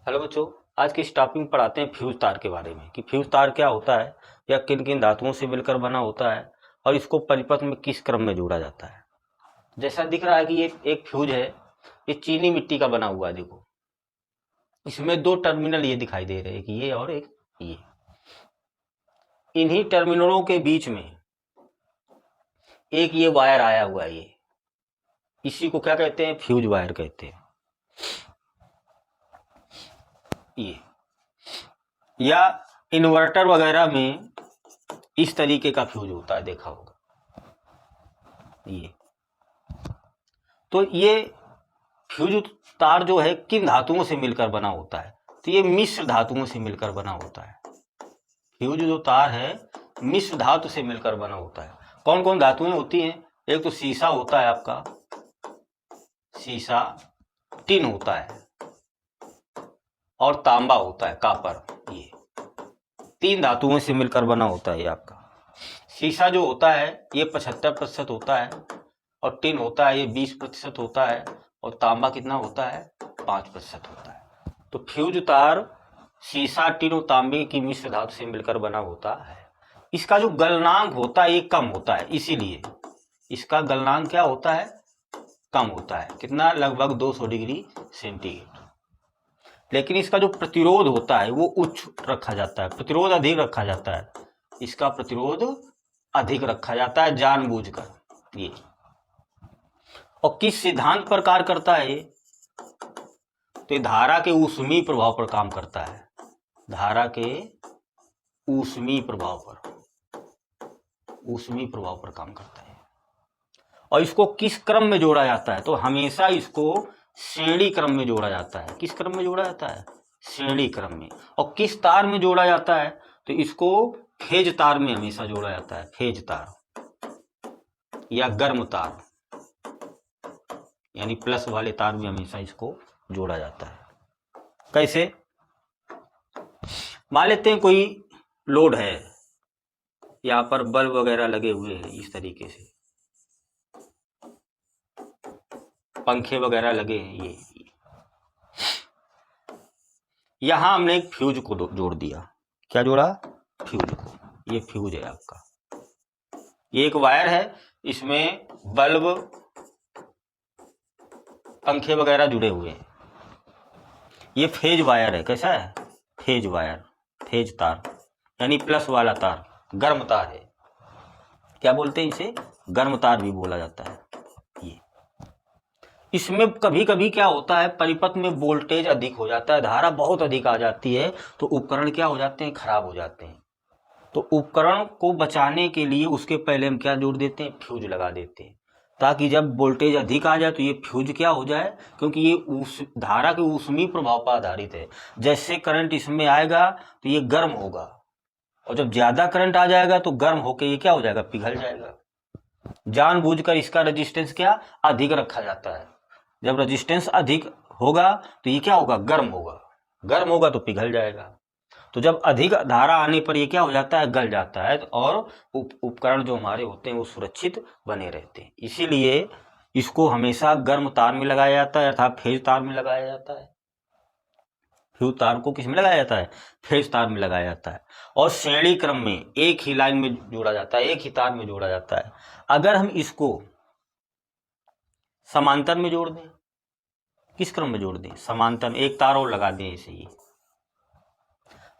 Hello बच्चों, आज की इस टॉपिक में पढ़ाते हैं फ्यूज तार के बारे में कि फ्यूज तार क्या होता है या किन किन धातुओं से मिलकर बना होता है और इसको परिपथ में किस क्रम में जोड़ा जाता है। जैसा दिख रहा है कि ये एक फ्यूज है, ये चीनी मिट्टी का बना हुआ है। देखो इसमें दो टर्मिनल ये दिखाई दे रहे हैं कि ये और एक ये। इन्हीं टर्मिनलों के बीच में एक ये वायर आया हुआ है, ये इसी को क्या कहते हैं? फ्यूज वायर कहते हैं। ये या इन्वर्टर वगैरह में इस तरीके का फ्यूज होता है, देखा होगा ये। तो ये फ्यूज तार जो है किन धातुओं से मिलकर बना होता है? तो ये मिश्र धातुओं से मिलकर बना होता है। फ्यूज जो तार है मिश्र धातु से मिलकर बना होता है। कौन कौन धातुएं होती हैं? एक तो सीसा होता है, आपका सीसा, टिन होता है और तांबा होता है, कापर। ये तीन धातुओं से मिलकर बना होता है। ये आपका सीसा जो होता है ये 75% होता है और टिन होता है ये 20% होता है और तांबा कितना होता है? 5% होता है। तो फ्यूज तार सीसा, टिन और तांबे की मिश्र धातु से मिलकर बना होता है। इसका जो गलनांक होता है ये कम होता है, इसीलिए इसका गलनांक क्या होता है? कम होता है। कितना? लगभग 200 डिग्री सेंटीग्रेड। लेकिन इसका जो प्रतिरोध होता है वो उच्च रखा जाता है, प्रतिरोध अधिक रखा जाता है। इसका प्रतिरोध अधिक रखा जाता है जानबूझकर। ये और किस सिद्धांत पर कार्य करता है ये? तो धारा के ऊष्मीय प्रभाव पर काम करता है। धारा के ऊष्मीय प्रभाव पर काम करता है। और इसको किस क्रम में जोड़ा जाता है? तो हमेशा इसको श्रेणी क्रम में जोड़ा जाता है। किस क्रम में जोड़ा जाता है? श्रेणी क्रम में। और किस तार में जोड़ा जाता है? तो इसको फेज तार में हमेशा जोड़ा जाता है। फेज तार या गर्म तार, यानी प्लस वाले तार में हमेशा इसको जोड़ा जाता है। कैसे? मान लेते हैं कोई लोड है, यहाँ पर बल्ब वगैरह लगे हुए हैं, इस तरीके से पंखे वगैरह लगे हैं। ये यहां हमने एक फ्यूज को जोड़ दिया। क्या जोड़ा? फ्यूज को। ये फ्यूज है आपका। ये एक वायर है, इसमें बल्ब, पंखे वगैरह जुड़े हुए हैं। ये फेज वायर है। कैसा है? फेज वायर, फेज तार यानी प्लस वाला तार, गर्म तार है। क्या बोलते हैं इसे? गर्म तार भी बोला जाता है। ये इसमें कभी कभी क्या होता है, परिपथ में वोल्टेज अधिक हो जाता है, धारा बहुत अधिक आ जाती है, तो उपकरण क्या हो जाते हैं? खराब हो जाते हैं। तो उपकरण को बचाने के लिए उसके पहले हम क्या जोड़ देते हैं? फ्यूज लगा देते हैं, ताकि जब वोल्टेज अधिक आ जाए तो ये फ्यूज क्या हो जाए, क्योंकि ये धारा के ऊष्मीय प्रभाव पर आधारित है। जैसे करंट इसमें आएगा तो ये गर्म होगा, और जब ज्यादा करंट आ जाएगा तो गर्म होकर ये क्या हो जाएगा? पिघल जाएगा। जानबूझकर इसका रेजिस्टेंस क्या अधिक रखा जाता है। जब रेजिस्टेंस अधिक होगा तो ये क्या होगा? गर्म होगा। गर्म होगा तो पिघल जाएगा। तो जब अधिक धारा आने पर ये क्या हो जाता है? गल जाता है। और उपकरण जो हमारे होते हैं वो सुरक्षित बने रहते हैं। इसीलिए इसको हमेशा गर्म तार में लगाया जाता है, अर्थात फेज तार में लगाया जाता है। फ्यूज तार को किस में लगाया जाता है? फेज तार में लगाया जाता है। और श्रेणी क्रम में एक ही लाइन में जोड़ा जाता है, एक ही तार में जोड़ा जाता है। अगर हम इसको समांतर में जोड़ दें, किस क्रम में जोड़ दें? समांतर में। एक तार और लगा दें ऐसे ही।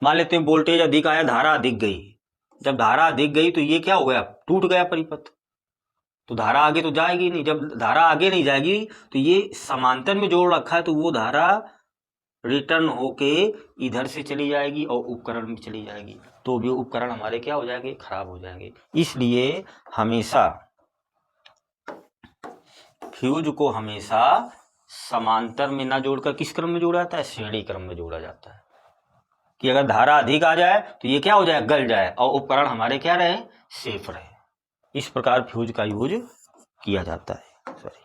मान लेते हैं वोल्टेज अधिक आया, धारा अधिक गई। जब धारा अधिक गई तो ये क्या हो गया? टूट गया परिपथ। तो धारा आगे तो जाएगी नहीं। जब धारा आगे नहीं जाएगी तो ये समांतर में जोड़ रखा है, तो वो धारा रिटर्न होके इधर से चली जाएगी और उपकरण में चली जाएगी, तो भी उपकरण हमारे क्या हो जाएंगे? खराब हो जाएंगे। इसलिए हमेशा फ्यूज को हमेशा समांतर में ना जोड़कर किस क्रम में जोड़ा जाता है? श्रेणी क्रम में जोड़ा जाता है, कि अगर धारा अधिक आ जाए तो ये क्या हो जाए? गल जाए, और उपकरण हमारे क्या रहे? सेफ रहे। इस प्रकार फ्यूज का यूज किया जाता है। सॉरी।